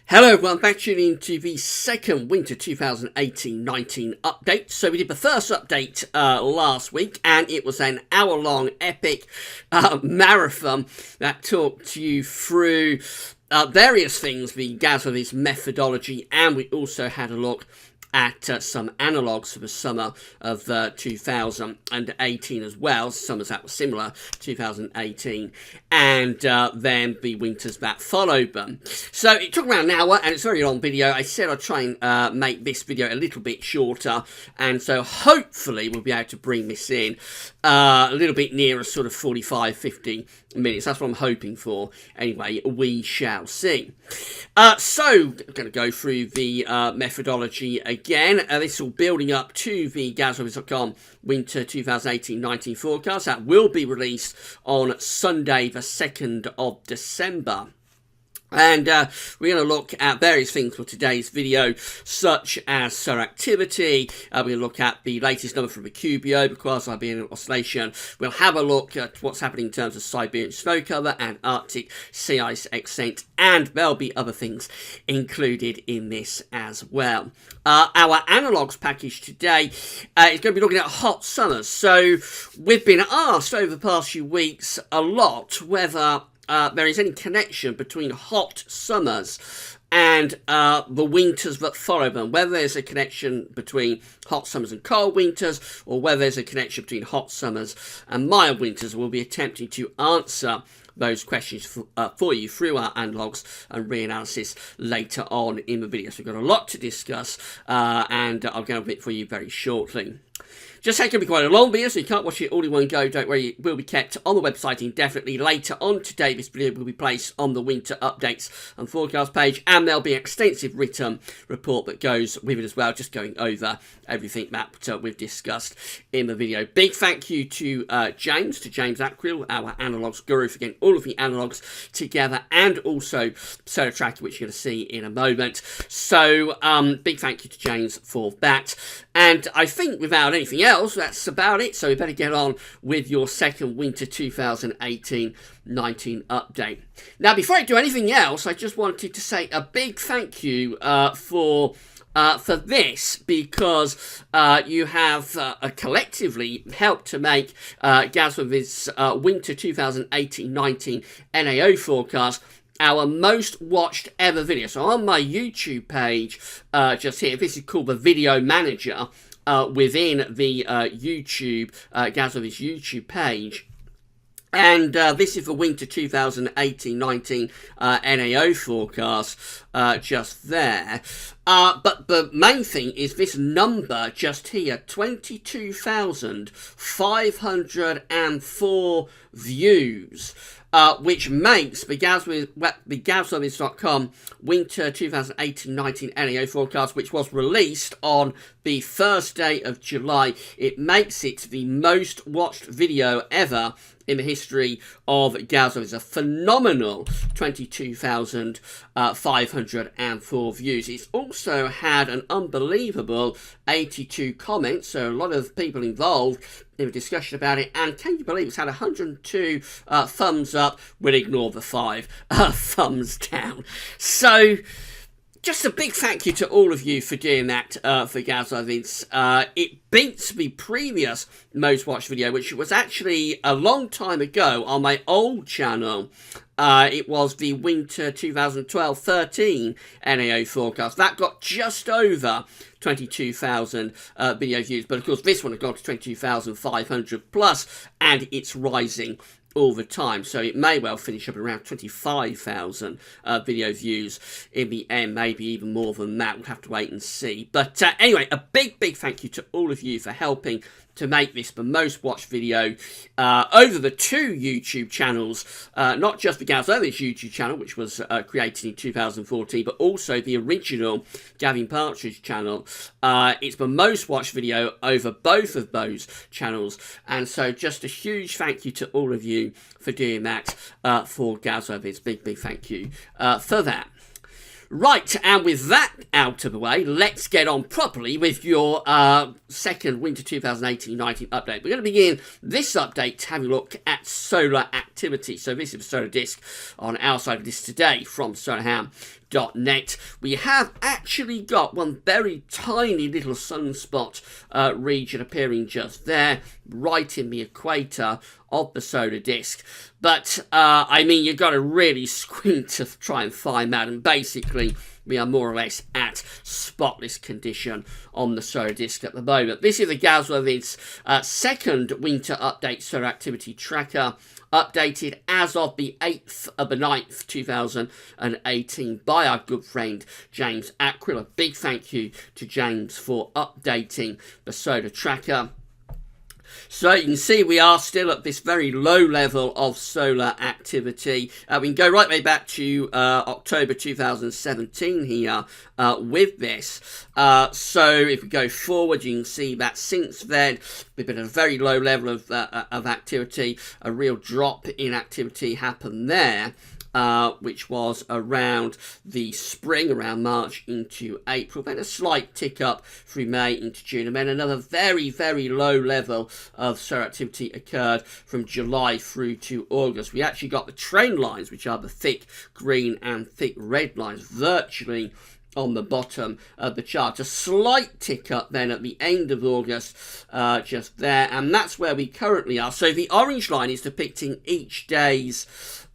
Hello everyone, back tuning into the second Winter 2018-19 update. So we did the first update last week, and it was an hour-long epic marathon that talked you through various things, the GWV's methodology, and we also had a look at some analogues for the summer of 2018 as well, summers that were similar, 2018, and then the winters that followed them. So it took around an hour, and it's a very long video. I said I'd try and make this video a little bit shorter, and so hopefully we'll be able to bring this in a little bit nearer sort of 45-50 minutes. That's what I'm hoping for. Anyway, we shall see. So I'm going to go through the methodology again. This is all building up to the GWV.com Winter 2018-19 forecast that will be released on Sunday the 2nd of December. And we're going to look at various things for today's video, such as solar activity. We're going to look at the latest number from the QBO, the quasi-Siberian oscillation. We'll have a look at what's happening in terms of Siberian snow cover and Arctic sea ice extent, and there'll be other things included in this as well. Our analogues package today is going to be looking at hot summers. So we've been asked over the past few weeks a lot whether there is any connection between hot summers and the winters that follow them, whether there's a connection between hot summers and cold winters, or whether there's a connection between hot summers and mild winters. We'll be attempting to answer those questions for you through our analogues and reanalysis later on in the video. So we've got a lot to discuss, and I'll go over it for you very shortly. Just say it can be quite a long video, so you can't watch it all in one go. Don't worry, it will be kept on the website indefinitely. Later on today, this video will be placed on the winter updates and forecast page, and there'll be an extensive written report that goes with it as well, just going over everything that we've discussed in the video. Big thank you to James Atquill, our analogues guru, for getting all of the analogues together, and also Solar Tracker, which you're going to see in a moment. So big thank you to James for that. And I think without anything else, that's about it. So we better get on with your second Winter 2018-19 update. Now, before I do anything else, I just wanted to say a big thank you for this, because you have collectively helped to make GWV's Winter 2018-19 NAO forecast our most watched ever video. So on my YouTube page, just here, this is called the Video Manager within the YouTube, GWV's YouTube page. And this is the Winter 2018-19 NAO forecast just there. But the main thing is this number just here, 22,504 views. Which makes the GWV.com Winter 2018-19 NAO forecast, which was released on the first day of July, it makes it the most watched video ever in the history of GWV. It's a phenomenal 22,504 views. It's also had an unbelievable 82 comments, so a lot of people involved in a discussion about it, and can you believe it's had 102 thumbs up? We'll ignore the 5 thumbs down. So just a big thank you to all of you for doing that for GWV. It beats the previous most watched video, which was actually a long time ago on my old channel. It was the Winter 2012-13 NAO forecast. That got just over 22,000 video views, but of course this one has gone to 22,500 plus, and it's rising all the time, so it may well finish up around 25,000 video views in the end, maybe even more than that. We'll have to wait and see. But anyway, a big thank you to all of you for helping to make this the most watched video over the two YouTube channels, not just the GWV's YouTube channel, which was created in 2014, but also the original Gavin Partridge channel. It's the most watched video over both of those channels, and so just a huge thank you to all of you for doing that for GWV's. Big thank you for that. Right, and with that out of the way, let's get on properly with your second Winter 2018-19 update. We're going to begin this update having a look at solar activity. So this is the solar disk on our side of this today from Solar Ham net. We have actually got one very tiny little sunspot region appearing just there, right in the equator of the solar disk. But, I mean, you've got to really squint to try and find that, and basically we are more or less at spotless condition on the solar disk at the moment. This is the GWV's second winter update solar activity tracker, updated as of the 8th of the 9th, 2018 by our good friend James Aquila. Big thank you to James for updating the solar tracker. So you can see we are still at this very low level of solar activity. We can go right way back to October 2017 here with this. So if we go forward, you can see that since then we've been at a very low level of activity. A real drop in activity happened there. Which was around the spring, around March into April. Then a slight tick up through May into June. And then another very, very low level of solar activity occurred from July through to August. We actually got the trend lines, which are the thick green and thick red lines, virtually on the bottom of the chart. A slight tick up then at the end of August, just there. And that's where we currently are. So the orange line is depicting each day's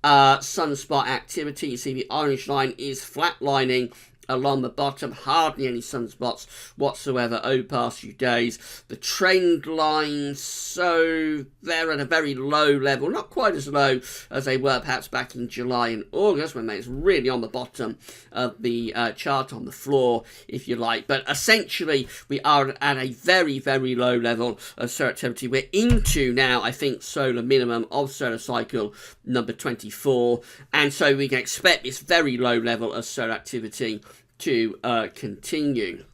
sunspot activity. You see the orange line is flatlining along the bottom, hardly any sunspots whatsoever over the past few days. The trend lines, so they're at a very low level, not quite as low as they were perhaps back in July and August, when they was really on the bottom of the chart, on the floor, if you like. But essentially, we are at a very, very low level of solar activity. We're into now, I think, solar minimum of solar cycle number 24, and so we can expect this very low level of solar activity to continue.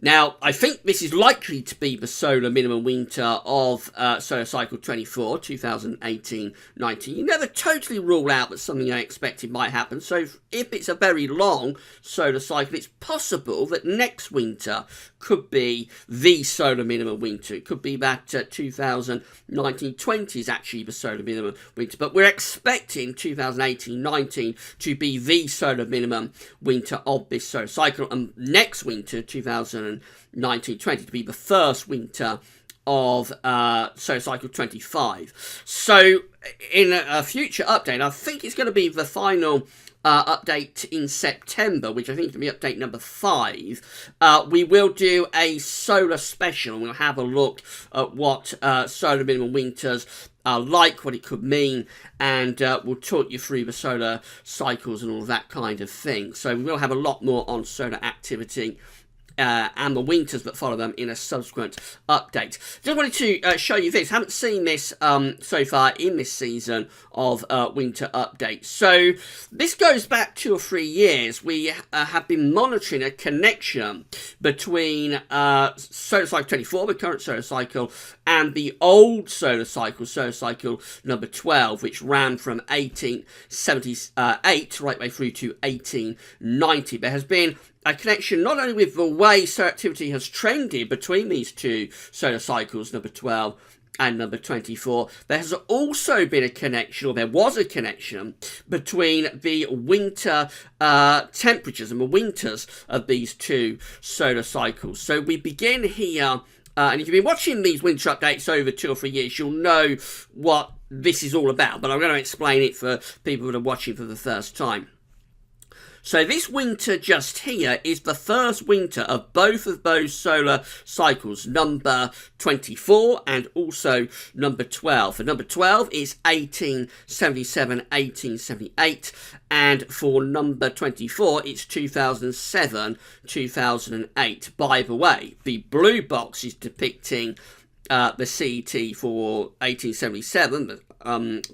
Now, I think this is likely to be the solar minimum winter of solar cycle 24, 2018-19. You never totally rule out that something unexpected might happen. So if it's a very long solar cycle, it's possible that next winter could be the solar minimum winter. It could be that 2019-20 is actually the solar minimum winter. But we're expecting 2018-19 to be the solar minimum winter of this solar cycle. And next winter, 2019-20, to be the first winter of solar cycle 25. So in a future update, I think it's going to be the final update in September, which I think is going to be update number 5. We will do a solar special, and we'll have a look at what solar minimum winters are like, what it could mean, and we'll talk you through the solar cycles and all that kind of thing. So we will have a lot more on solar activity and the winters that follow them in a subsequent update. Just wanted to show you this. Haven't seen this so far in this season of winter updates. So this goes back 2 or 3 years. We have been monitoring a connection between solar cycle 24, the current solar cycle, and the old solar cycle number 12, which ran from 1878 right way through to 1890. There has been a connection not only with the way solar activity has trended between these two solar cycles, number 12 and number 24, there has also been a connection, or there was a connection, between the winter temperatures and the winters of these two solar cycles. So we begin here, and if you've been watching these winter updates over 2 or 3 years, you'll know what this is all about, but I'm going to explain it for people that are watching for the first time. So this winter just here is the first winter of both of those solar cycles, number 24 and also number 12. For number 12 is 1877-1878, and for number 24 it's 2007-2008. By the way, the blue box is depicting the CET for 1877,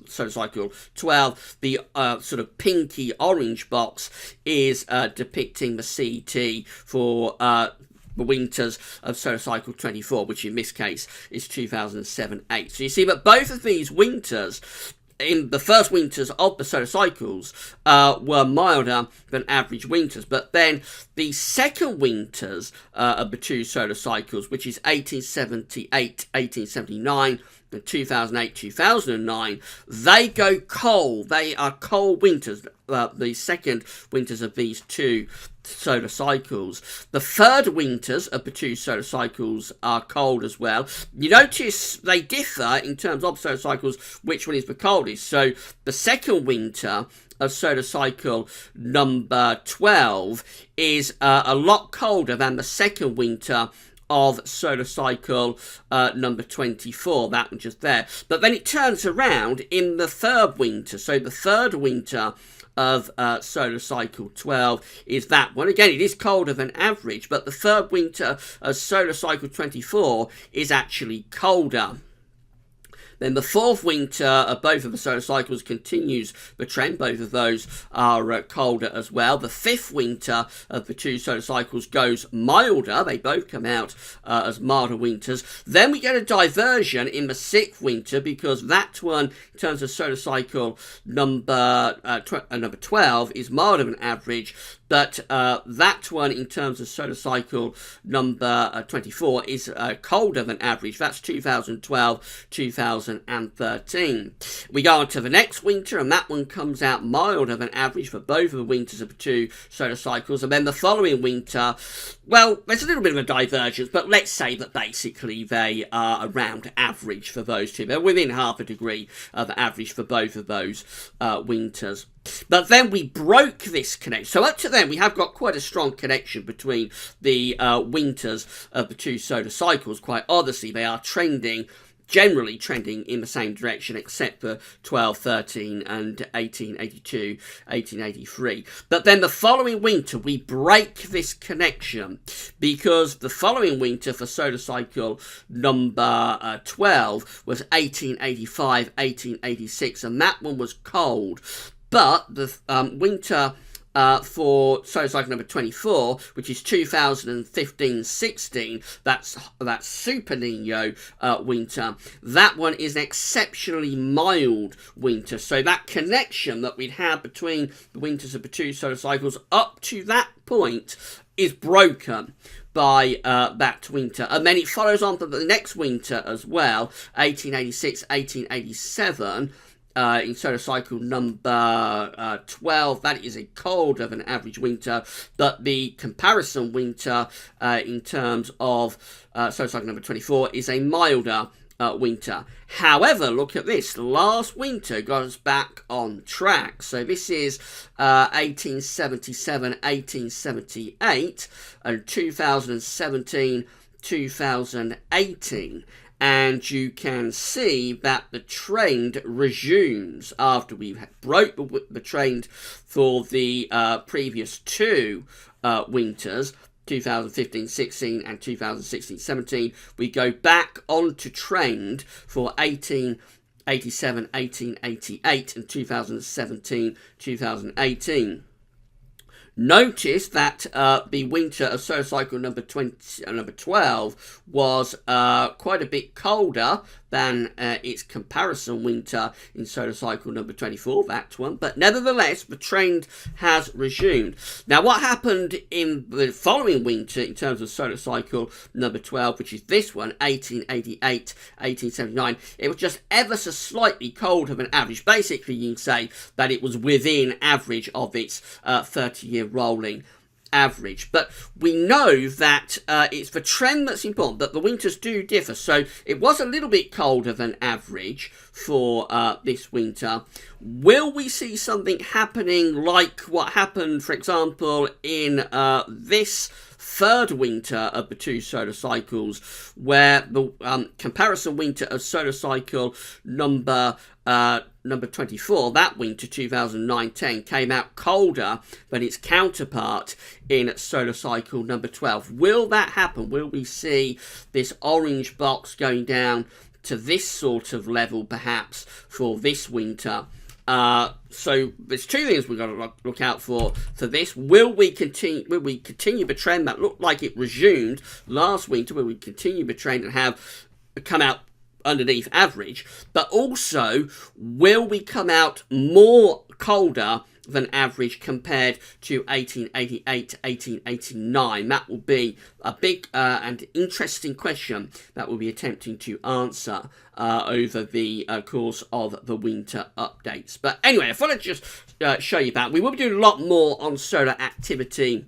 solar cycle 12. The sort of pinky orange box is depicting the CET for the winters of solar cycle 24, which in this case is 2007-8. So you see that both of these winters, in the first winters of the solar cycles, were milder than average winters. But then the second winters of the two solar cycles, which is 1878, 1879, and 2008-2009, they go cold. They are cold winters, the second winters of these two solar cycles. The third winters of the two solar cycles are cold as well. You notice they differ in terms of solar cycles, which one is the coldest. So the second winter of solar cycle number 12 is a lot colder than the second winter of solar cycle number 24, that one just there. But then it turns around in the third winter. So the third winter of solar cycle 12 is that one. Again, it is colder than average, but the third winter of solar cycle 24 is actually colder. Then the fourth winter of both of the solar cycles continues the trend. Both of those are colder as well. The fifth winter of the two solar cycles goes milder. They both come out as milder winters. Then we get a diversion in the sixth winter, because that one, in terms of solar cycle number 12, is milder than average. But that one, in terms of solar cycle number 24, is colder than average. That's 2012-2013. We go on to the next winter, and that one comes out milder than average for both of the winters of the two solar cycles. And then the following winter, well, there's a little bit of a divergence, but let's say that basically they are around average for those two. They're within half a degree of average for both of those winters. But then we broke this connection. So up to then, we have got quite a strong connection between the winters of the two solar cycles. Quite obviously, they are generally trending in the same direction, except for 1213 and 1882, 1883. But then the following winter, we break this connection, because the following winter for solar cycle number 12 was 1885, 1886, and that one was cold. But the winter for solar cycle number 24, which is 2015-16, that's Super Nino winter, that one is an exceptionally mild winter. So that connection that we'd had between the winters of the two solar cycles up to that point is broken by that winter. And then it follows on for the next winter as well, 1886, 1887, in solar cycle number 12, that is a colder than average winter, but the comparison winter in terms of solar cycle number 24 is a milder winter. However, look at this. Last winter got us back on track. So this is 1877, 1878, and 2017, 2018. And you can see that the trend resumes after we broke the trend for the previous two winters, 2015-16 and 2016-17. We go back onto trend for 1887, 1888 and 2017-2018. Notice that the winter of solar cycle number 12 was quite a bit colder than its comparison winter in solar cycle number 24, that one. But nevertheless, the trend has resumed. Now, what happened in the following winter in terms of solar cycle number 12, which is this one, 1888, 1879, it was just ever so slightly colder than average. Basically, you can say that it was within average of its 30-year rolling average. But we know that it's the trend that's important, that the winters do differ. So it was a little bit colder than average for this winter. Will we see something happening like what happened, for example, in this third winter of the two solar cycles, where the comparison winter of solar cycle number 24, that winter 2009-10, came out colder than its counterpart in solar cycle number 12. Will that happen? Will we see this orange box going down to this sort of level perhaps for this winter? So there's two things we've got to look out for this. Will we continue the trend that looked like it resumed last winter? Will we continue the trend and have come out underneath average? But also, will we come out more colder than average compared to 1888 to 1889? That will be a big and interesting question that we'll be attempting to answer over the course of the winter updates. But anyway, I thought I'd just show you that. We will be doing a lot more on solar activity.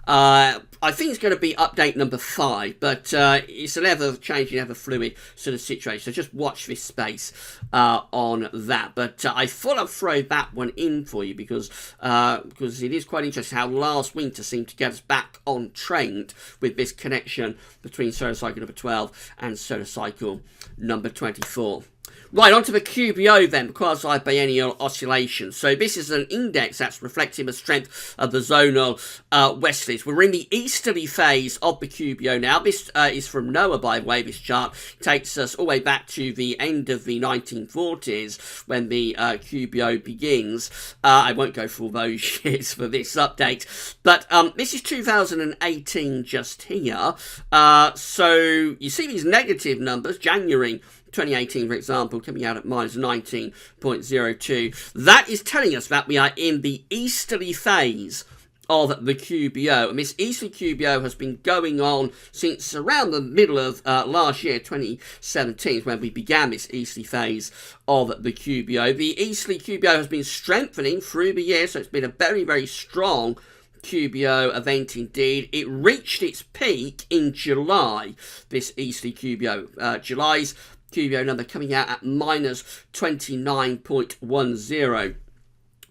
I think it's going to be update number 5, but it's an ever-changing, ever-fluid sort of situation. So just watch this space on that. But I thought I'd throw that one in for you because it is quite interesting how last winter seemed to get us back on trend with this connection between solar cycle number 12 and solar cycle number 24. Right, on to the QBO then, quasi-biennial oscillation. So this is an index that's reflecting the strength of the zonal westerlies. We're in the easterly phase of the QBO now. This is from NOAA, by the way. This chart takes us all the way back to the end of the 1940s when the QBO begins. I won't go through all those years for this update, but this is 2018 just here. So you see these negative numbers, January 2018, for example, coming out at minus 19.02. That is telling us that we are in the easterly phase of the QBO. And this easterly QBO has been going on since around the middle of last year, 2017, when we began this easterly phase of the QBO. The easterly QBO has been strengthening through the year, so it's been a very, very strong QBO event indeed. It reached its peak in July, this easterly QBO. July's QBO number coming out at minus 29.10.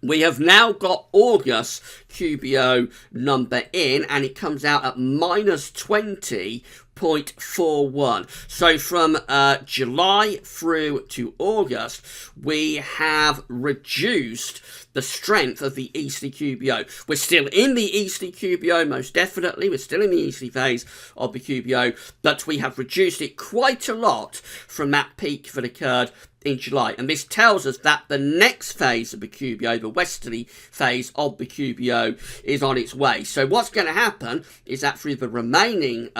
We have now got August QBO number in, and it comes out at minus 20.41. So from July through to August, we have reduced the strength of the easterly QBO. We're still in the easterly QBO, most definitely. We're still in the easterly phase of the QBO, but we have reduced it quite a lot from that peak that occurred in July. And this tells us that the next phase of the QBO, the westerly phase of the QBO, is on its way. So what's going to happen is that through the remaining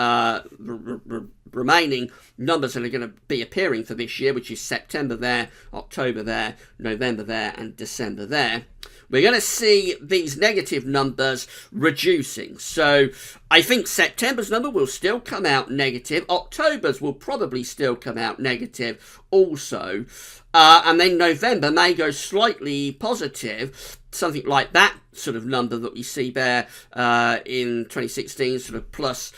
remaining numbers that are going to be appearing for this year, which is September there, October there, November there, and December there, we're going to see these negative numbers reducing. So I think September's number will still come out negative. October's will probably still come out negative also. And then November may go slightly positive, something like that sort of number that we see there in 2016, sort of plus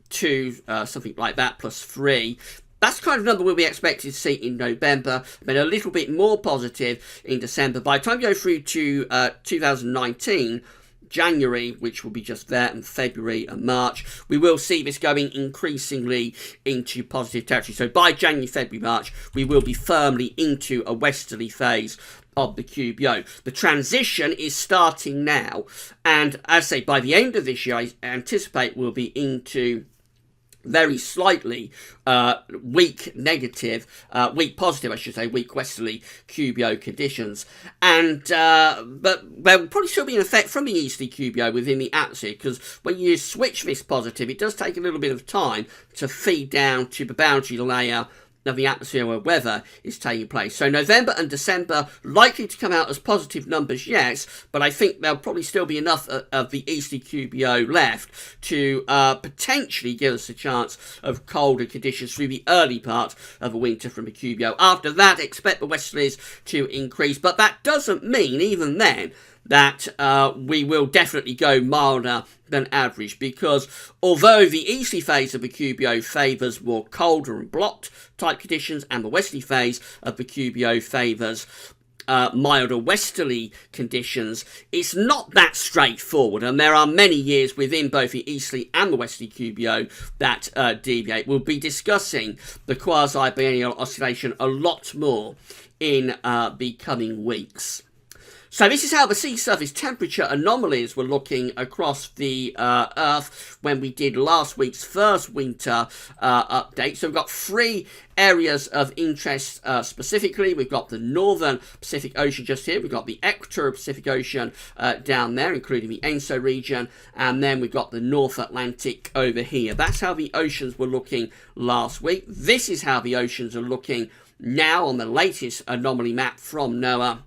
2, something like that, plus 3. That's the kind of number we'll be expected to see in November, but a little bit more positive in December. By the time we go through to 2019, January, which will be just there, and February and March, we will see this going increasingly into positive territory. So by January, February, March, we will be firmly into a westerly phase of the QBO. The transition is starting now, and as I say, by the end of this year, I anticipate we'll be into very slightly weak positive, I should say, weak westerly QBO conditions. And but there will probably still be an effect from the easterly QBO within the atmosphere, because when you switch this positive, it does take a little bit of time to feed down to the boundary layer of the atmosphere where weather is taking place. So November and December likely to come out as positive numbers, yes, but I think there'll probably still be enough of the easterly QBO left to potentially give us a chance of colder conditions through the early part of the winter from the QBO. After that, expect the westerlies to increase, but that doesn't mean, even then, that we will definitely go milder than average, because although the easterly phase of the QBO favours more colder and blocked type conditions, and the westerly phase of the QBO favours milder westerly conditions, it's not that straightforward, and there are many years within both the easterly and the westerly QBO that deviate. We'll be discussing the quasi-biennial oscillation a lot more in the coming weeks. So this is how the sea surface temperature anomalies were looking across the Earth when we did last week's first winter update. So we've got 3 areas of interest specifically. We've got the northern Pacific Ocean just here. We've got the equatorial Pacific Ocean down there, including the ENSO region. And then we've got the North Atlantic over here. That's how the oceans were looking last week. This is how the oceans are looking now on the latest anomaly map from NOAA.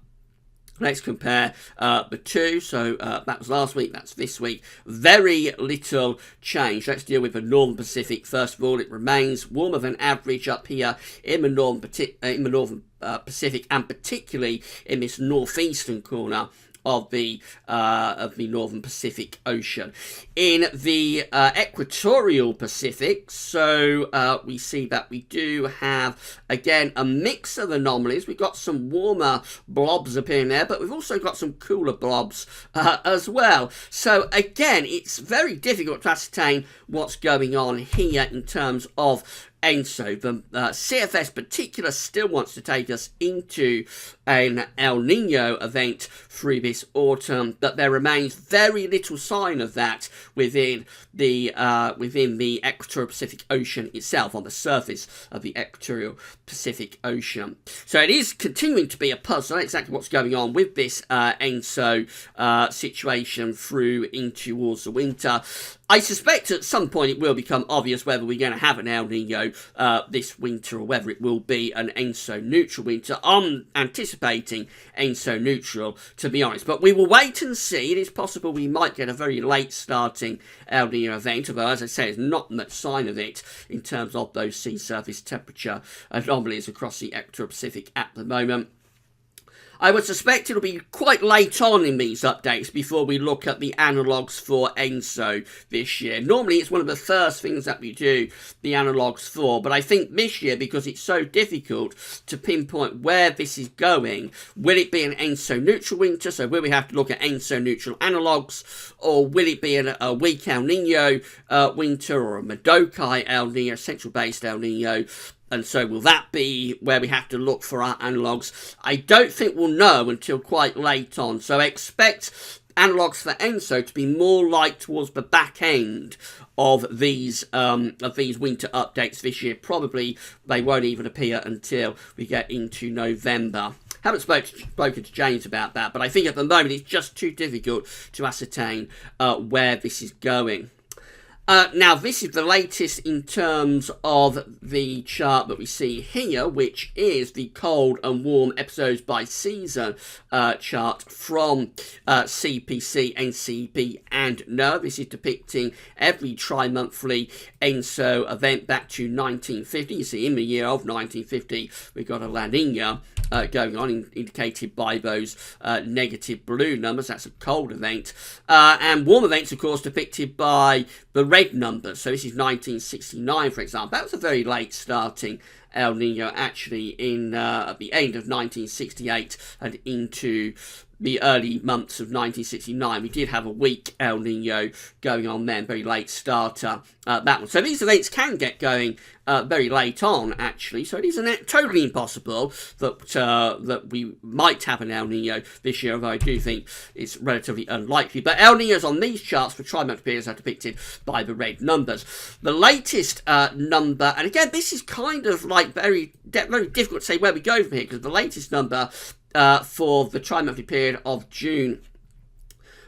Let's compare the two. So that was last week, that's this week. Very little change. Let's deal with the Northern Pacific. First of all, it remains warmer than average up here in the Northern Pacific, and particularly in this northeastern corner of the Northern Pacific Ocean. In the equatorial Pacific, so we see that we do have, again, a mix of anomalies. We've got some warmer blobs appearing there, but we've also got some cooler blobs as well. So again, it's very difficult to ascertain what's going on here in terms of ENSO. The CFS particular still wants to take us into an El Nino event through this autumn, but there remains very little sign of that within the equatorial Pacific Ocean itself, on the surface of the equatorial Pacific Ocean. So it is continuing to be a puzzle exactly what's going on with this ENSO situation through into towards the winter. I suspect at some point it will become obvious whether we're going to have an El Nino this winter or whether it will be an ENSO neutral winter. I'm anticipating ENSO neutral, to be honest, but we will wait and see. It is possible we might get a very late starting El Nino event, although, as I say, there's not much sign of it in terms of those sea surface temperature anomalies across the equatorial Pacific at the moment. I would suspect it'll be quite late on in these updates before we look at the analogues for ENSO this year. Normally it's one of the first things that we do the analogues for, but I think this year, because it's so difficult to pinpoint where this is going, will it be an ENSO neutral winter, so will we have to look at ENSO neutral analogues, or will it be a weak El Nino winter, or a Madokai El Nino, central based El Nino? And so will that be where we have to look for our analogues? I don't think we'll know until quite late on. So expect analogues for ENSO to be more like towards the back end of these winter updates this year. Probably they won't even appear until we get into November. Haven't spoken to James about that, but I think at the moment it's just too difficult to ascertain where this is going. Now, this is the latest in terms of the chart that we see here, which is the cold and warm episodes by season chart from CPC, NCP, and NOAA. This is depicting every tri-monthly ENSO event back to 1950. You see, in the year of 1950, we got a La Nina going on, indicated by those negative blue numbers. That's a cold event. And warm events, of course, depicted by the red numbers. So this is 1969, for example. That was a very late starting El Nino, actually, at the end of 1968 and into the early months of 1969. We did have a weak El Nino going on then, very late starter, that one. So these events can get going very late on, actually. So it isn't totally impossible that we might have an El Nino this year, although I do think it's relatively unlikely. But El Ninos on these charts for tri-month periods are depicted by the red numbers. The latest number, and again, this is kind of like very difficult to say where we go from here, because the latest number for the tri-monthly period of June,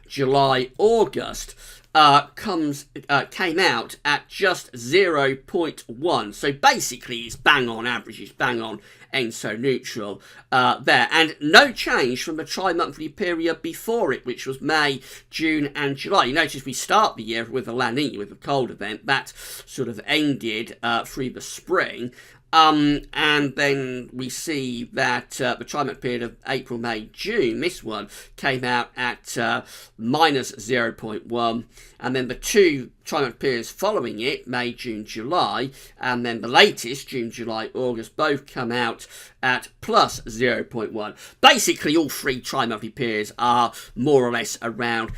July, August came out at just 0.1. So basically it's bang on average, it's bang on ENSO neutral there, and no change from the tri-monthly period before it, which was May, June and July. You notice we start the year with a La Nina, with a cold event that sort of ended through the spring. And then we see that the tri-month period of April, May, June, this one came out at minus 0.1, and then the two tri-month periods following it, May, June, July, and then the latest, June, July, August, both come out at plus 0.1. Basically, all three tri-monthly periods are more or less around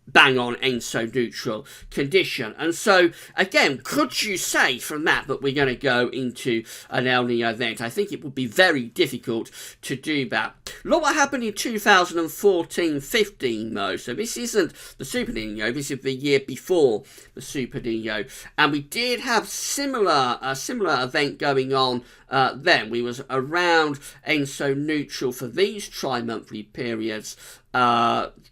bang on ENSO neutral condition. And so again, could you say from that we're going to go into an El Nino event? I think it would be very difficult to do that. Look what happened in 2014-15 though. So this isn't the Super Nino, this is the year before the Super Nino, and we did have a similar event going on then. We was around ENSO neutral for these tri-monthly periods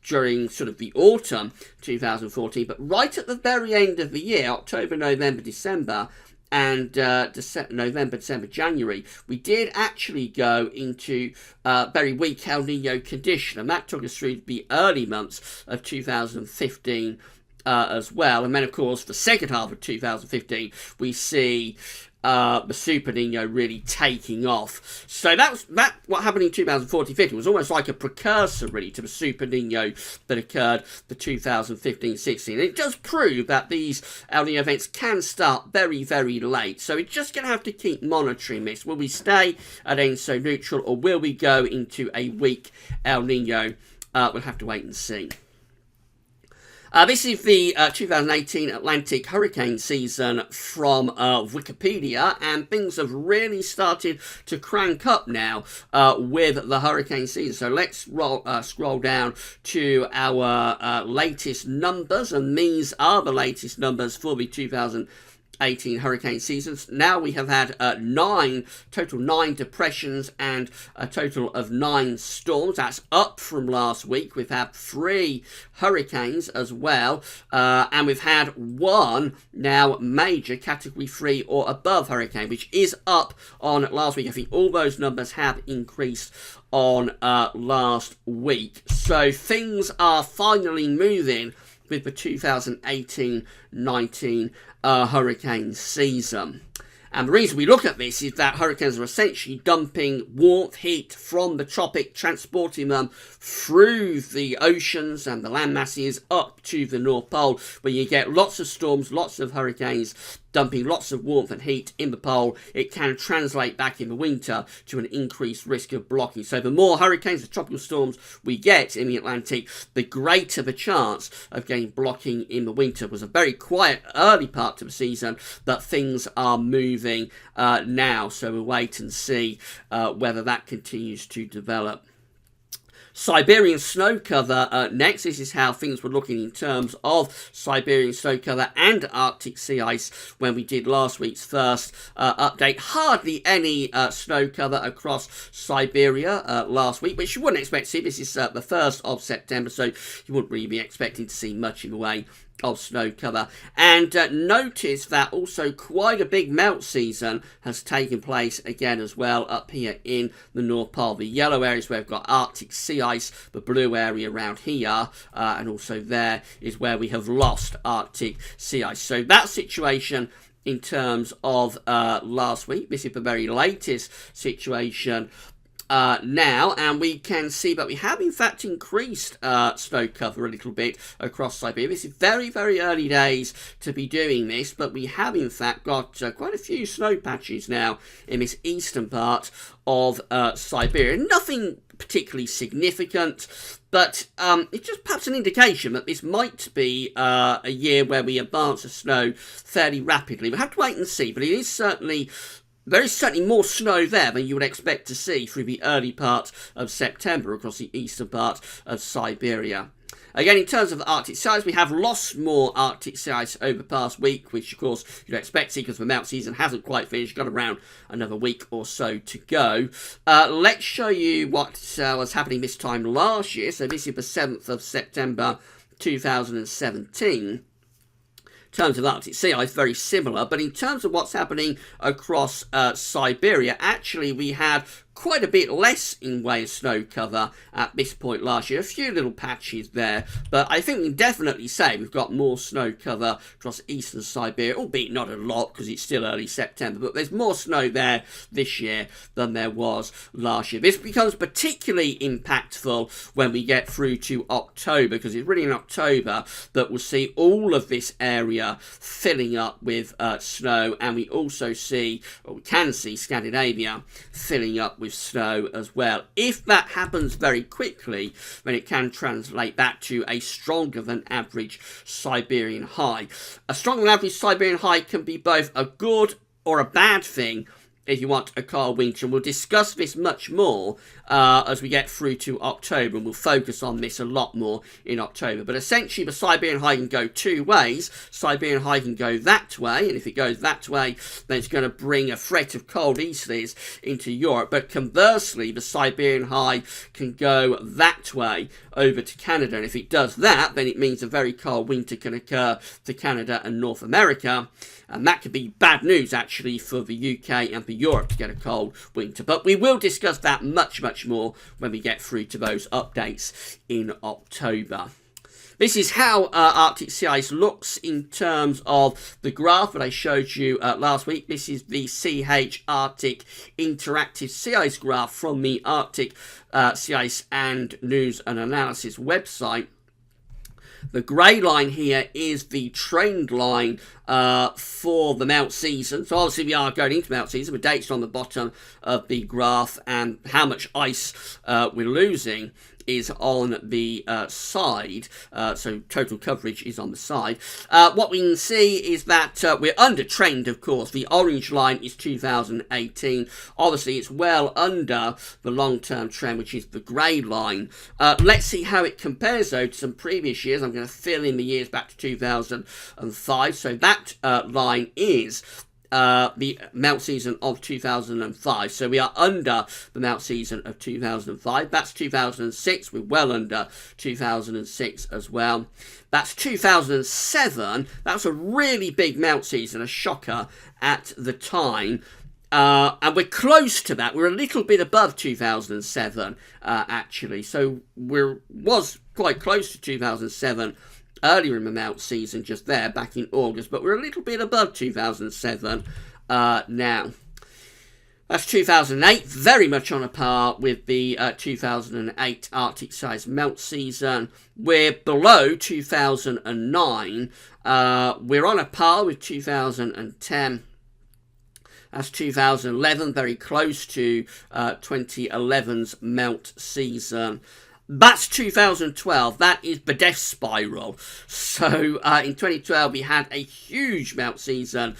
during sort of the autumn 2014, but right at the very end of the year, October, November, December, and November, December, January, we did actually go into very weak El Nino condition, and that took us through the early months of 2015 as well. And then, of course, the second half of 2015, we see the Super Nino really taking off. So what happened in 2014-15 was almost like a precursor really to the Super Nino that occurred for 2015-16. It does prove that these El Nino events can start very, very late. So we're just going to have to keep monitoring this. Will we stay at ENSO neutral, or will we go into a weak El Nino? We'll have to wait and see. This is the 2018 Atlantic hurricane season from Wikipedia, and things have really started to crank up now with the hurricane season. So let's scroll down to our latest numbers, and these are the latest numbers for the 2018 hurricane seasons. Now we have had 9 depressions and a total of 9 storms. That's up from last week. We've had 3 hurricanes as well, and we've had 1 now major category 3 or above hurricane, which is up on last week. I think all those numbers have increased on last week. So things are finally moving with the 2018-19 hurricane season. And the reason we look at this is that hurricanes are essentially dumping warmth, heat from the tropic, transporting them through the oceans and the land masses up to the North Pole, where you get lots of storms, lots of hurricanes, dumping lots of warmth and heat in the pole. It can translate back in the winter to an increased risk of blocking. So the more hurricanes, the tropical storms we get in the Atlantic, the greater the chance of getting blocking in the winter. It was a very quiet early part of the season, but things are moving now. So we'll wait and see whether that continues to develop. Siberian snow cover next. This is how things were looking in terms of Siberian snow cover and Arctic sea ice when we did last week's first update. Hardly any snow cover across Siberia last week, which you wouldn't expect to see. This is the 1st of September, so you wouldn't really be expecting to see much in the way of snow cover. And notice that also quite a big melt season has taken place again as well up here in the North Pole. The yellow areas where we've got Arctic sea ice, the blue area around here, and also there is where we have lost Arctic sea ice. So that situation in terms of last week. This is the very latest situation now, and we can see that we have in fact increased snow cover a little bit across Siberia. This is very, very early days to be doing this, but we have in fact got quite a few snow patches now in this eastern part of Siberia. Nothing particularly significant, but it's just perhaps an indication that this might be a year where we advance the snow fairly rapidly. We'll have to wait and see, but it is certainly there is certainly more snow there than you would expect to see through the early part of September across the eastern part of Siberia. Again, in terms of the Arctic sea ice, we have lost more Arctic sea ice over the past week, which of course you'd expect to, because the melt season hasn't quite finished, got around another week or so to go. Let's show you what was happening this time last year. So this is the 7th of September 2017. In terms of Arctic sea ice, very similar, but in terms of what's happening across Siberia, actually we had quite a bit less in way of snow cover at this point last year. A few little patches there, but I think we can definitely say we've got more snow cover across eastern Siberia, albeit not a lot because it's still early September, but there's more snow there this year than there was last year. This becomes particularly impactful when we get through to October, because it's really in October that we'll see all of this area filling up with snow, and we also see, or we can see, Scandinavia filling up with snow as well. If that happens very quickly, then it can translate back to a stronger than average Siberian high. A stronger than average Siberian high can be both a good or a bad thing if you want a cold winter. And we'll discuss this much more as we get through to October, and we'll focus on this a lot more in October. But essentially, the Siberian high can go two ways. Siberian high can go that way, and if it goes that way, then it's going to bring a threat of cold easterlies into Europe. But conversely, the Siberian high can go that way over to Canada, and if it does that, then it means a very cold winter can occur to Canada and North America, and that could be bad news actually for the UK and for Europe to get a cold winter. But we will discuss that much more when we get through to those updates in October. This is how Arctic sea ice looks in terms of the graph that I showed you last week. This is the CH Arctic Interactive Sea Ice graph from the Arctic Sea Ice and News and Analysis website. The grey line here is the trend line for the melt season. So obviously we are going into melt season. The dates on the bottom of the graph, and how much ice we're losing is on the side, so total coverage is on the side. What we can see is that we're under trend, of course. The orange line is 2018. Obviously, it's well under the long-term trend, which is the grey line. Let's see how it compares, though, to some previous years. I'm going to fill in the years back to 2005. So that line is the melt season of 2005. So we are under the melt season of 2005. That's 2006. We're well under 2006 as well. That's 2007. That was a really big melt season, a shocker at the time. And we're close to that. We're a little bit above 2007, actually. So was quite close to 2007 earlier in the melt season, just there, back in August, but we're a little bit above 2007 now. That's 2008, very much on a par with the 2008 Arctic size melt season. We're below 2009. We're on a par with 2010. That's 2011, very close to 2011's melt season. That's 2012. That is the death spiral. So in 2012 we had a huge melt season,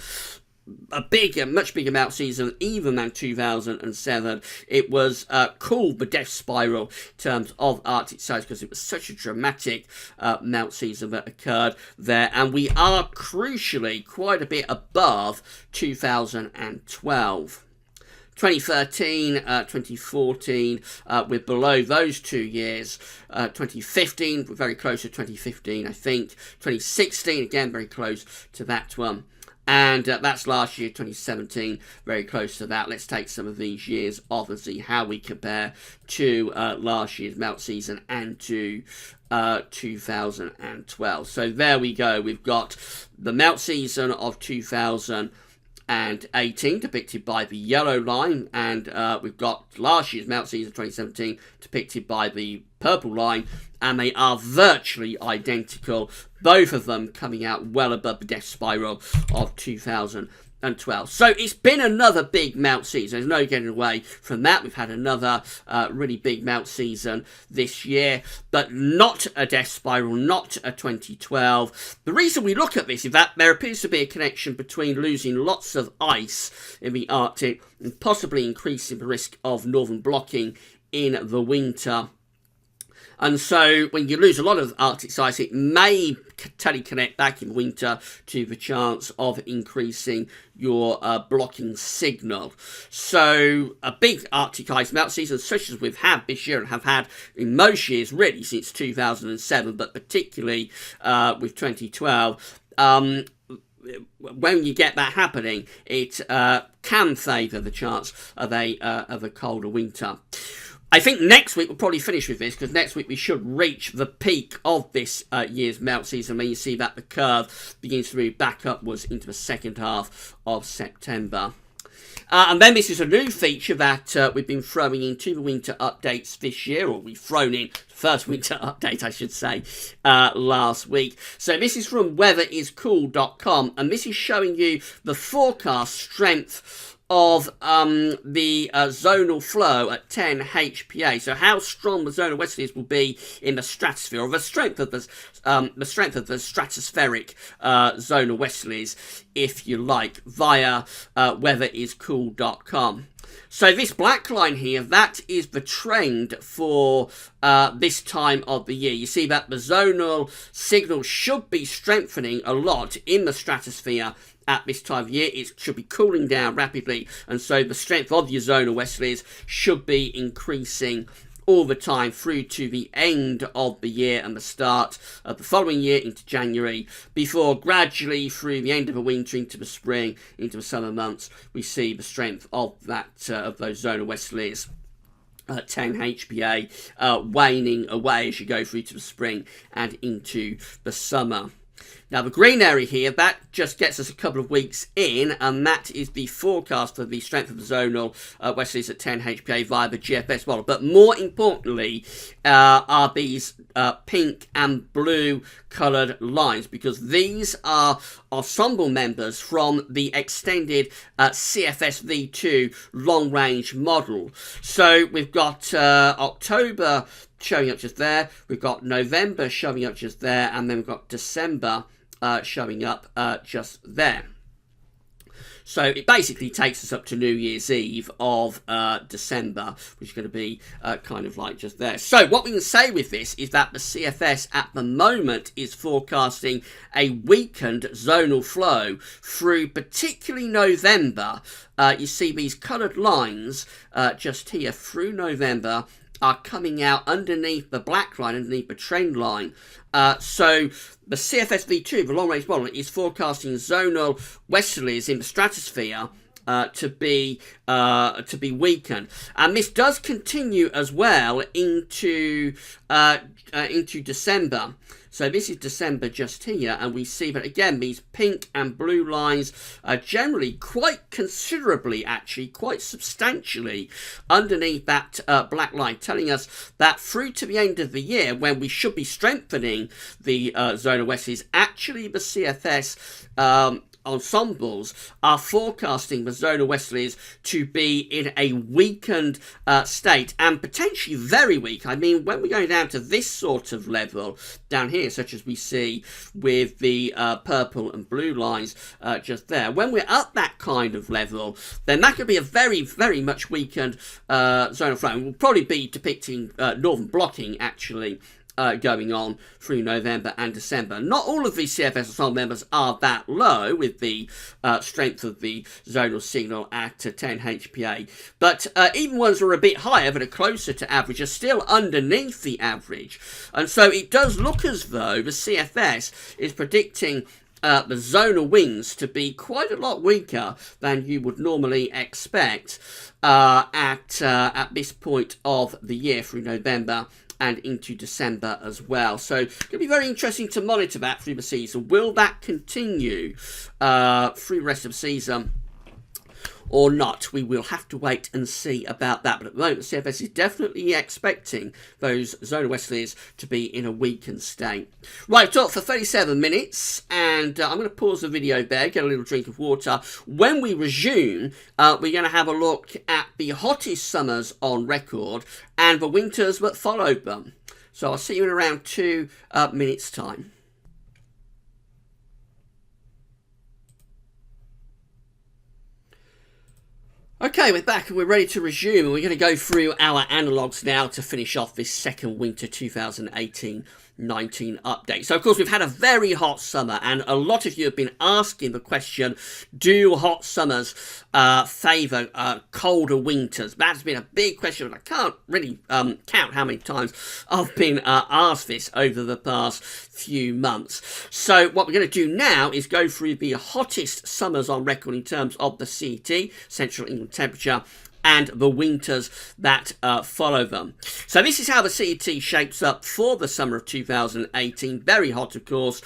a much bigger melt season even than 2007. It was called the death spiral in terms of Arctic size because it was such a dramatic melt season that occurred there, and we are crucially quite a bit above 2012. 2013, 2014, we're below those 2 years. 2015, we're very close to 2015, I think. 2016, again, very close to that one. And that's last year, 2017, very close to that. Let's take some of these years off and see how we compare to last year's melt season and to 2012. So there we go. We've got the melt season of 2018 depicted by the yellow line, and we've got last year's melt season 2017 depicted by the purple line, and they are virtually identical, both of them coming out well above the death spiral of 2012. So it's been another big melt season. There's no getting away from that. We've had another really big melt season this year, but not a death spiral, not a 2012. The reason we look at this is that there appears to be a connection between losing lots of ice in the Arctic and possibly increasing the risk of northern blocking in the winter. And so when you lose a lot of Arctic ice, it may teleconnect back in winter to the chance of increasing your blocking signal. So a big Arctic ice melt season, such as we've had this year and have had in most years really since 2007, but particularly with 2012, when you get that happening, it can favour the chance of a colder winter. I think next week we'll probably finish with this, because next week we should reach the peak of this year's melt season, when you see that the curve begins to move back upwards into the second half of September. And then this is a new feature that we've been throwing into the winter updates this year, or we've thrown in the first winter update, I should say, last week. So this is from weatheriscool.com, and this is showing you the forecast strength of the zonal flow at 10 HPA. So how strong the zonal westerlies will be in the stratosphere, or the strength of the stratospheric zonal westerlies, if you like, via weatheriscool.com. So this black line here, that is the trend for this time of the year. You see that the zonal signal should be strengthening a lot in the stratosphere at this time of year. It should be cooling down rapidly, and so the strength of your zonal westerlies should be increasing all the time through to the end of the year and the start of the following year into January, before gradually through the end of the winter into the spring, into the summer months, we see the strength of that of those zonal westerlies. 10 HPA waning away as you go through to the spring and into the summer. Now the green area here, that just gets us a couple of weeks in, and that is the forecast for the strength of the zonal westerlies at 10 HPA via the GFS model. But more importantly are these pink and blue coloured lines, because these are ensemble members from the extended CFS V2 long-range model. So we've got October showing up just there, we've got November showing up just there, and then we've got December showing up just there. So it basically takes us up to New Year's Eve of December, which is going to be kind of like just there. So what we can say with this is that the CFS at the moment is forecasting a weakened zonal flow through particularly November. You see these coloured lines just here through November are coming out underneath the black line, underneath the trend line. So the CFS V2, the long-range model, is forecasting zonal westerlies in the stratosphere to be weakened, and this does continue as well into December. So this is December just here, and we see that again these pink and blue lines are generally quite considerably, actually quite substantially underneath that black line, telling us that through to the end of the year, when we should be strengthening the zonal westerlies, actually the CFS ensembles are forecasting the zonal westerlies to be in a weakened state, and potentially very weak. I mean, when we're going down to this sort of level down here, such as we see with the purple and blue lines just there, when we're at that kind of level, then that could be a very, very much weakened zonal flow. We'll probably be depicting northern blocking, actually, going on through November and December. Not all of these CFS ensemble members are that low with the strength of the zonal signal at 10 HPA, but even ones that are a bit higher but are closer to average are still underneath the average, and so it does look as though the CFS is predicting the zonal wings to be quite a lot weaker than you would normally expect at this point of the year through November and into December as well. So it's going to be very interesting to monitor that through the season. Will that continue through the rest of the season or not? We will have to wait and see about that. But at the moment, the CFS is definitely expecting those zonal westerlies to be in a weakened state. Right, I've talked for 37 minutes, and I'm going to pause the video there, get a little drink of water. When we resume, we're going to have a look at the hottest summers on record and the winters that followed them. So I'll see you in around 2 minutes' time. Okay, we're back and we're ready to resume, and we're going to go through our analogues now to finish off this second winter 2018-19 update. So, of course, we've had a very hot summer, and a lot of you have been asking the question, do hot summers favour colder winters? That's been a big question, and I can't really count how many times I've been asked this over the past few months. So what we're going to do now is go through the hottest summers on record in terms of the CET, Central England temperature, and the winters that follow them. So this is how the CET shapes up for the summer of 2018. Very hot, of course,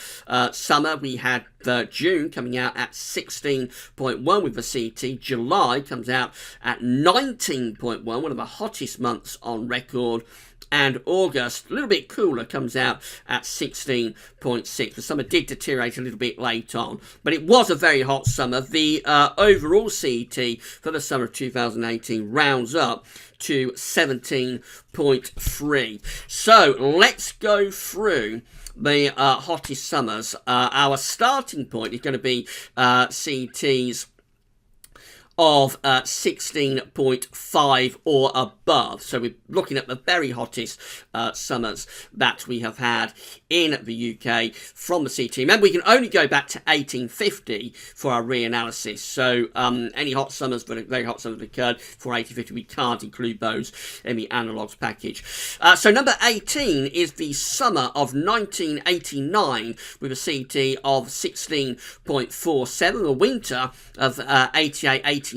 summer. We had June coming out at 16.1 with the CET. July comes out at 19.1, one of the hottest months on record. and August, a little bit cooler, comes out at 16.6. The summer did deteriorate a little bit late on, but it was a very hot summer. The overall CET for the summer of 2018 rounds up to 17.3. So let's go through the hottest summers. Our starting point is going to be CETs of 16.5 or above. So we're looking at the very hottest summers that we have had in the UK from the CT. Remember, we can only go back to 1850 for our reanalysis. So any hot summers, but very hot summers that occurred for 1850, we can't include those in the analogues package. So number 18 is the summer of 1989 with a CT of 16.47. The winter of 88-89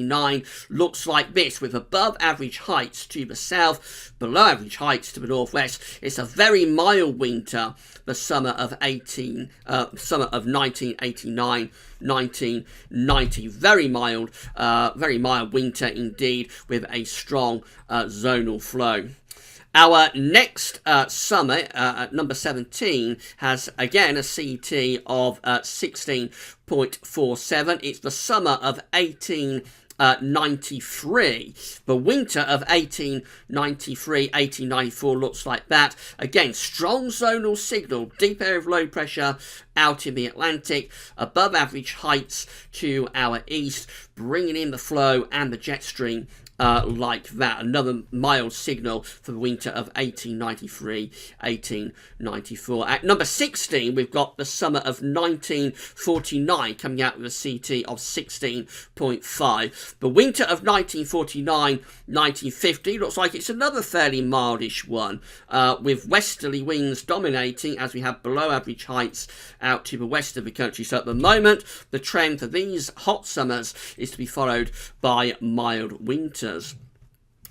looks like this, with above average heights to the south, below average heights to the northwest. It's a very mild winter, the summer of 1989, 1990. Very mild winter indeed, with a strong zonal flow. Our next summer, at number 17, has again a CT of 16.47. It's the summer of 1893. The winter of 1893, 1894 looks like that. Again, strong zonal signal, deep area of low pressure out in the Atlantic, above average heights to our east, bringing in the flow and the jet stream like that. Another mild signal for the winter of 1893, 1894. At number 16, we've got the summer of 1949 coming out with a CT of 16.5. The winter of 1949, 1950 looks like it's another fairly mildish one, with westerly winds dominating as we have below average heights out to the west of the country. So at the moment, the trend for these hot summers is to be followed by mild winters.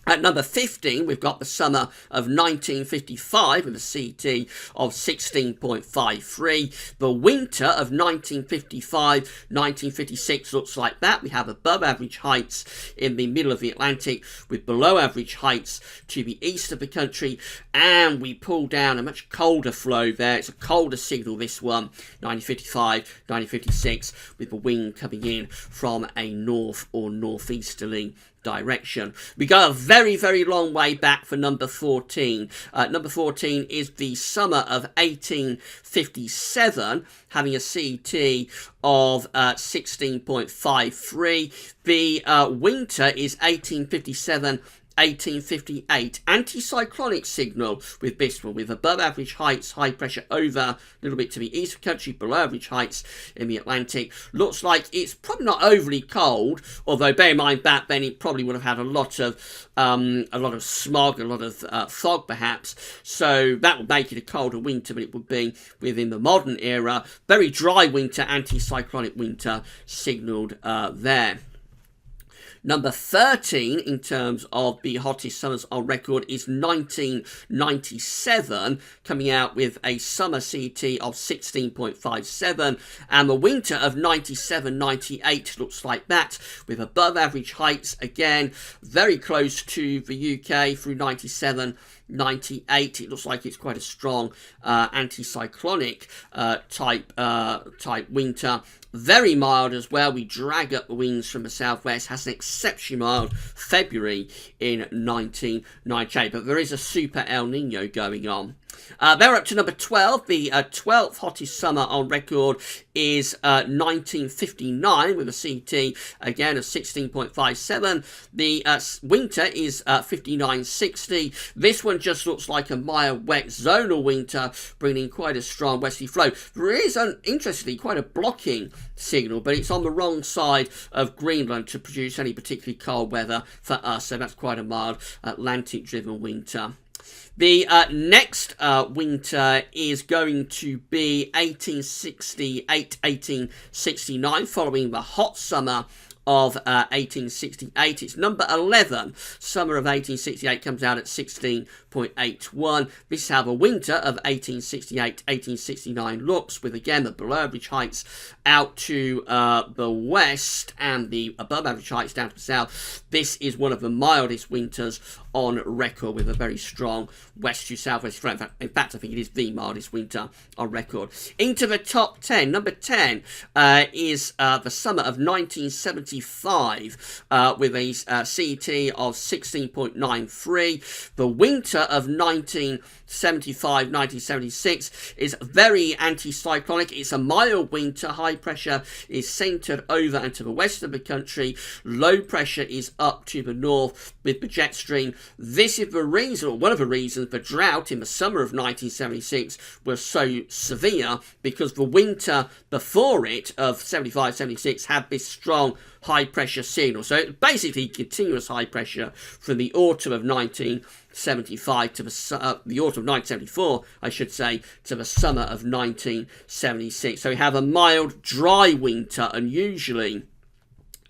At number 15, we've got the summer of 1955 with a CT of 16.53. The winter of 1955, 1956 looks like that. We have above average heights in the middle of the Atlantic with below average heights to the east of the country. And we pull down a much colder flow there. It's a colder signal, this one, 1955, 1956, with the wind coming in from a north or northeasterly direction. We go a very, very long way back for number 14. Number 14 is the summer of 1857, having a CT of 16.53. The winter is 1857, 1858. Anticyclonic signal with this one, with above average heights, high pressure over a little bit to the east of the country, below average heights in the Atlantic. Looks like it's probably not overly cold, although bear in mind back then it probably would have had a lot of smog, a lot of fog perhaps, so that would make it a colder winter, but it would be within the modern era. Very dry winter, anticyclonic winter signalled there. Number 13 in terms of the hottest summers on record is 1997, coming out with a summer CT of 16.57, and the winter of 97-98 looks like that, with above average heights again, very close to the UK through 97, 98. It looks like it's quite a strong anticyclonic type winter. Very mild as well. We drag up the winds from the southwest. Has an exceptionally mild February in 1998, but there is a super El Nino going on. They're up to number 12. The 12th hottest summer on record is 1959 with a CT again of 16.57. The winter is 59-60. This one just looks like a mild wet zonal winter, bringing in quite a strong westerly flow. There is, interestingly, quite a blocking signal, but it's on the wrong side of Greenland to produce any particularly cold weather for us, so that's quite a mild Atlantic driven winter. The next winter is going to be 1868-1869, following the hot summer of 1868. It's number 11. Summer of 1868 comes out at 16.81. This is how the winter of 1868-1869 looks, with again the below average heights out to the west and the above average heights down to the south. This is one of the mildest winters on record, with a very strong west to southwest flow. In fact, I think it is the mildest winter on record. Into the top 10. Number 10 is the summer of 1975 with a CET of 16.93. The winter of 1975-1976 is very anticyclonic. It's a mild winter. High pressure is centered over and to the west of the country. Low pressure is up to the north with the jet stream. This is the reason, or one of the reasons, the drought in the summer of 1976 was so severe, because the winter before it of 75-76 had this strong high pressure signal. So it's basically continuous high pressure from the autumn of 1975 to the autumn of 1974, I should say, to the summer of 1976. So we have a mild, dry winter, unusually,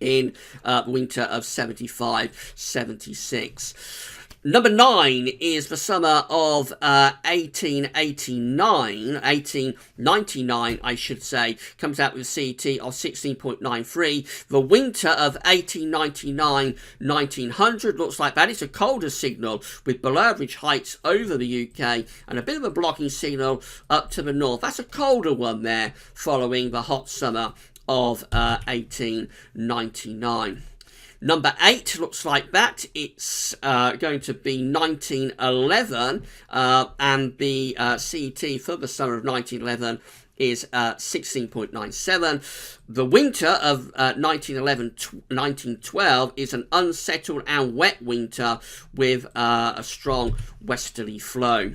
in the winter of 75-76. Number 9 is the summer of 1899, I should say, comes out with a CET of 16.93. The winter of 1899-1900 looks like that. It's a colder signal with below average heights over the UK and a bit of a blocking signal up to the north. That's a colder one there, following the hot summer of 1899. Number 8 looks like that. It's going to be 1911, and the CET for the summer of 1911 is 16.97. The winter of 1911-1912 is an unsettled and wet winter with a strong westerly flow.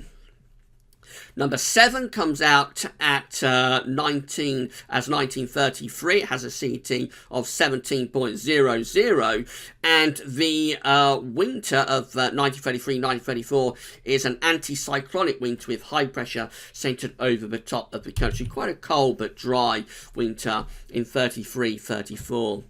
Number 7 comes out at 1933. It has a CET of 17.00, and the winter of 1933-1934 is an anticyclonic winter with high pressure centered over the top of the country. Quite a cold but dry winter in 33-34.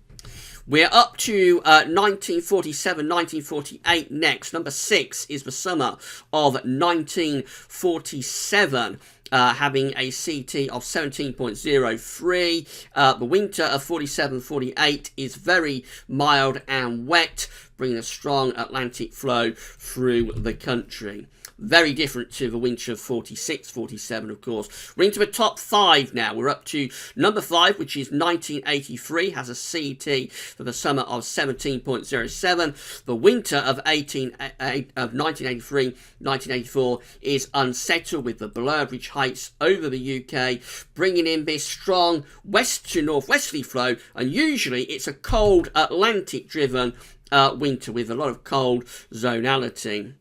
We're up to 1947-1948 next. Number 6 is the summer of 1947, having a CET of 17.03. The winter of 47-48 is very mild and wet, bringing a strong Atlantic flow through the country. Very different to the winter of 46-47, of course. We're into the top 5 now. We're up to number 5, which is 1983, has a CET for the summer of 17.07. The winter of 1983-1984 is unsettled with the below average heights over the UK, bringing in this strong west to northwesterly flow, and usually it's a cold Atlantic-driven winter with a lot of cold zonality.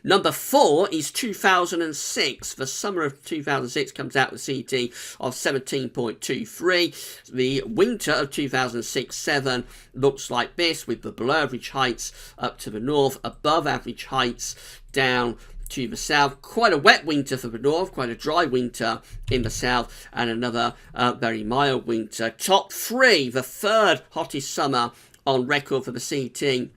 Number 4 is 2006. The summer of 2006 comes out with a CET of 17.23. The winter of 2006-07 looks like this, with the below average heights up to the north, above average heights down to the south. Quite a wet winter for the north, quite a dry winter in the south, and another very mild winter. Top 3, the third hottest summer on record for the CET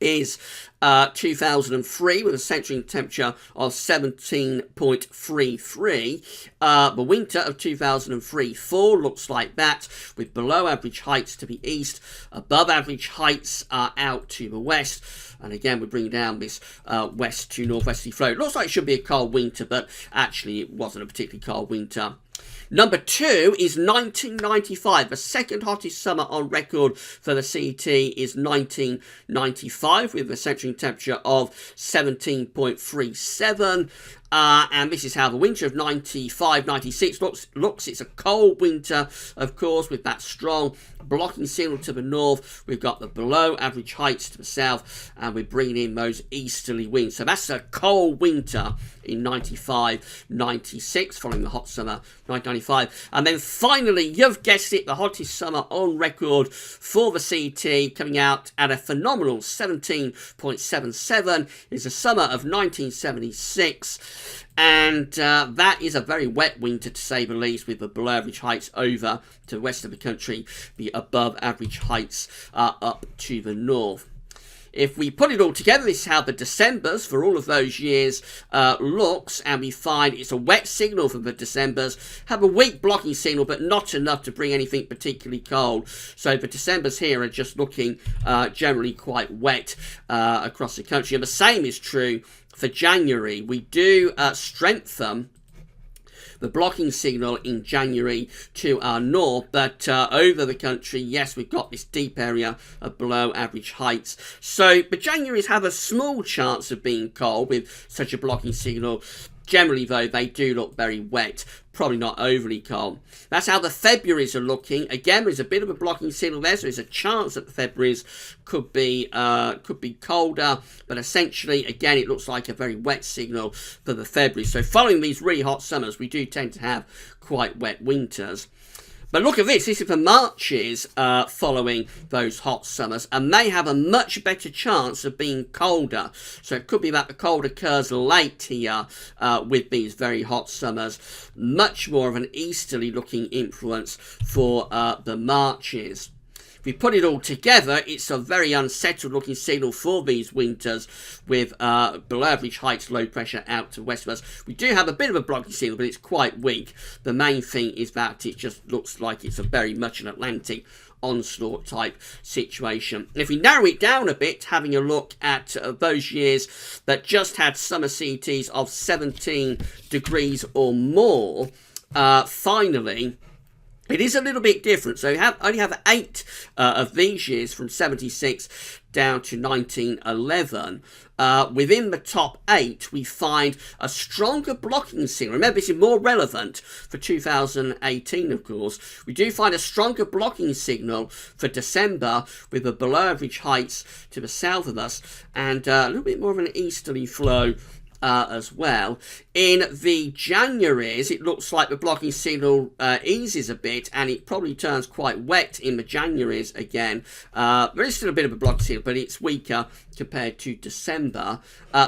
is 2003 with a central temperature of 17.33. The winter of 2003-04 looks like that, with below average heights to the east, above average heights out to the west. And again, we're bringing down this west to northwesterly flow. It looks like it should be a cold winter, but actually it wasn't a particularly cold winter. Number 2 is 1995. The second hottest summer on record for the CET is 1995 with a central temperature of 17.37. And this is how the winter of 95-96 looks. It's a cold winter, of course, with that strong blocking signal to the north. We've got the below average heights to the south, and we're bringing in those easterly winds. So that's a cold winter in 95-96, following the hot summer 1995. And then finally, you've guessed it, the hottest summer on record for the CET, coming out at a phenomenal 17.77, is the summer of 1976. And that is a very wet winter, to say the least, with the below average heights over to the west of the country, the above average heights up to the north. if we put it all together, this is how the Decembers for all of those years looks, and we find it's a wet signal for the Decembers, have a weak blocking signal, but not enough to bring anything particularly cold. So the Decembers here are just looking generally quite wet across the country. And the same is true for January. We do strengthen the blocking signal in January to our north, but over the country, yes, we've got this deep area of below average heights. So the Januaries have a small chance of being cold with such a blocking signal. Generally, though, they do look very wet, probably not overly cold. That's how the Februaries are looking. Again, there's a bit of a blocking signal there, so there's a chance that the Februaries could be colder, but essentially, again, it looks like a very wet signal for the February. So following these really hot summers, we do tend to have quite wet winters. But look at this. This is the Marches following those hot summers, and they have a much better chance of being colder. So it could be that the cold occurs late here with these very hot summers. Much more of an easterly looking influence for the Marches. If we put it all together, it's a very unsettled looking signal for these winters with below average heights, low pressure out to west of us. We do have a bit of a blocking signal, but it's quite weak. The main thing is that it just looks like it's a very much an Atlantic onslaught type situation. If we narrow it down a bit, having a look at those years that just had summer CTs of 17 degrees or more, finally, it is a little bit different. So we only have 8 of these years from 76 down to 1911. Within the top 8, we find a stronger blocking signal. Remember, this is more relevant for 2018, of course. We do find a stronger blocking signal for December with the below average heights to the south of us and a little bit more of an easterly flow as well. In the Januaries, it looks like the blocking signal eases a bit, and it probably turns quite wet in the Januaries again. There is still a bit of a blocking signal, but it's weaker compared to December.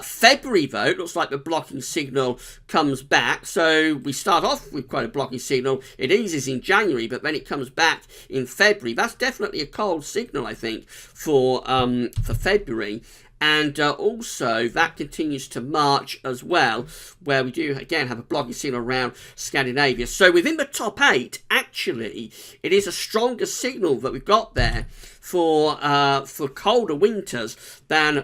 February, though, it looks like the blocking signal comes back. So we start off with quite a blocking signal. It eases in January, but then it comes back in February. That's definitely a cold signal, I think, for February. And also, that continues to March as well, where we do, again, have a blocking signal around Scandinavia. So within the top 8, actually, it is a stronger signal that we've got there for colder winters than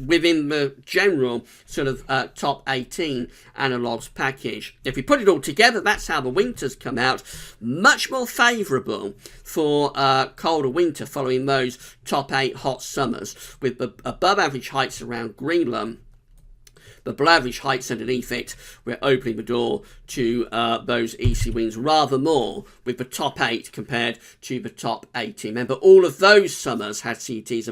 within the general sort of top 18 analogues package. If we put it all together, that's how the winters come out. Much more favourable for colder winter following those top 8 hot summers with the above average heights around Greenland. The below average heights underneath it, we're opening the door to those easterly winds rather more with the top 8 compared to the top 18. Remember, all of those summers had CTs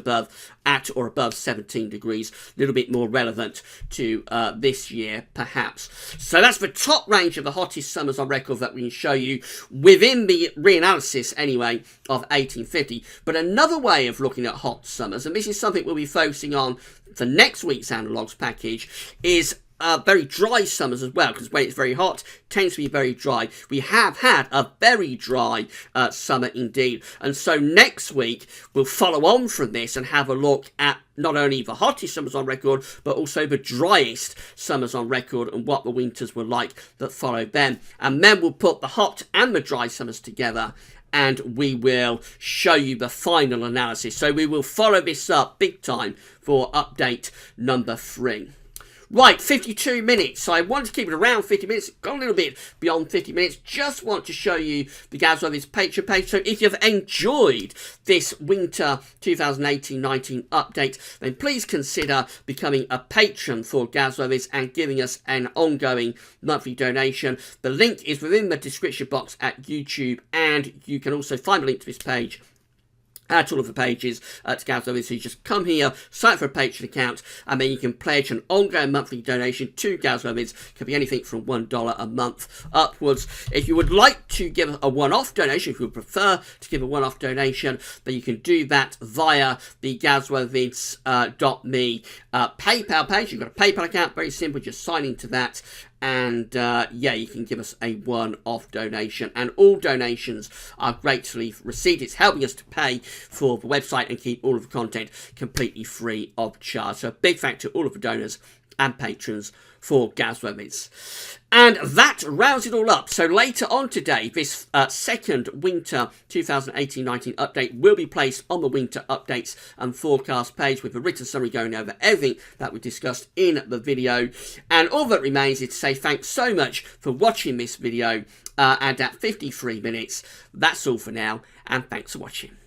at or above 17 degrees, a little bit more relevant to this year, perhaps. So that's the top range of the hottest summers on record that we can show you within the reanalysis, anyway, of 1850. But another way of looking at hot summers, and this is something we'll be focusing on for next week's analogues package, is very dry summers as well, because when it's very hot, it tends to be very dry. We have had a very dry summer indeed, and so next week we'll follow on from this and have a look at not only the hottest summers on record, but also the driest summers on record and what the winters were like that followed them. And then we'll put the hot and the dry summers together, and we will show you the final analysis. So we will follow this up big time for update number 3. Right, 52 minutes. So I wanted to keep it around 50 minutes. Got a little bit beyond 50 minutes. Just want to show you the GWV's Patreon page. So if you've enjoyed this winter 2018-19 update, then please consider becoming a patron for GWV's and giving us an ongoing monthly donation. The link is within the description box at YouTube, and you can also find the link to this page at all of the pages to GWV. So you just come here, sign up for a Patreon account, and then you can pledge an ongoing monthly donation to GWV. Could be anything from $1 a month upwards. If you would like to give a one-off donation, if you would prefer to give a one-off donation, then you can do that via the GWVids.me PayPal page. You've got a PayPal account, very simple, just sign into that, And yeah, you can give us a one-off donation, and all donations are gratefully received. It's helping us to pay for the website and keep all of the content completely free of charge. So a big thank you to all of the donors and patrons for GWV. And that rounds it all up. So later on today, this second winter 2018-19 update will be placed on the winter updates and forecast page with a written summary going over everything that we discussed in the video. And all that remains is to say thanks so much for watching this video. And at 53 minutes, that's all for now. And thanks for watching.